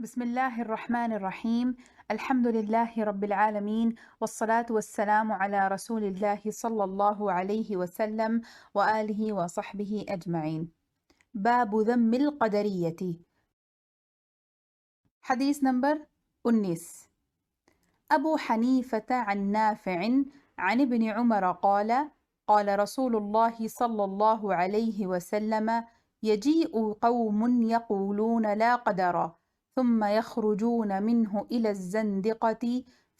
بسم الله الرحمن الرحيم. الحمد لله رب العالمين، والصلاة والسلام على رسول الله صلى الله عليه وسلم وآله وصحبه أجمعين. باب ذم القدرية. حديث نمبر 19. أبو حنيفة عن نافع عن ابن عمر قال: قال رسول الله صلى الله عليه وسلم: يجيء قوم يقولون لا قدر، ثم يخرجون منه إلى الزندقة،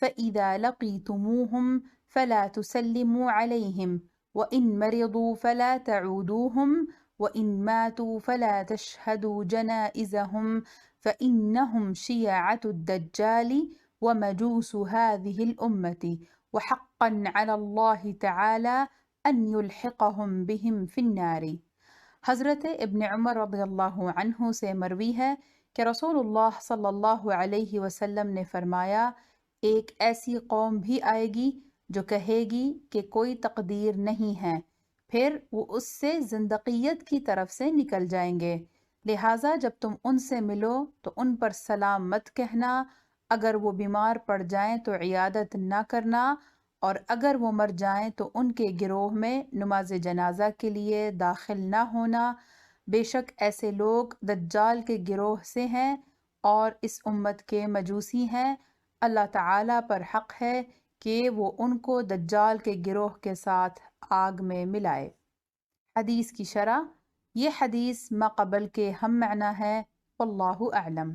فإذا لقيتموهم فلا تسلموا عليهم، وإن مرضوا فلا تعودوهم، وإن ماتوا فلا تشهدوا جنائزهم، فإنهم شيعة الدجال ومجوس هذه الأمة، وحقا على الله تعالى أن يلحقهم بهم في النار۔ حضرت ابن عمر رضی اللہ عنہ سے مروی ہے کہ رسول اللہ صلی اللہ علیہ وسلم نے فرمایا: ایک ایسی قوم بھی آئے گی جو کہے گی کہ کوئی تقدیر نہیں ہے، پھر وہ اس سے زندقیت کی طرف سے نکل جائیں گے، لہٰذا جب تم ان سے ملو تو ان پر سلام مت کہنا، اگر وہ بیمار پڑ جائیں تو عیادت نہ کرنا، اور اگر وہ مر جائیں تو ان کے گروہ میں نماز جنازہ کے لیے داخل نہ ہونا، بے شک ایسے لوگ دجال کے گروہ سے ہیں اور اس امت کے مجوسی ہیں، اللہ تعالیٰ پر حق ہے کہ وہ ان کو دجال کے گروہ کے ساتھ آگ میں ملائے۔ حدیث کی شرح: یہ حدیث ما قبل کے ہم معنی ہے، واللہ اعلم۔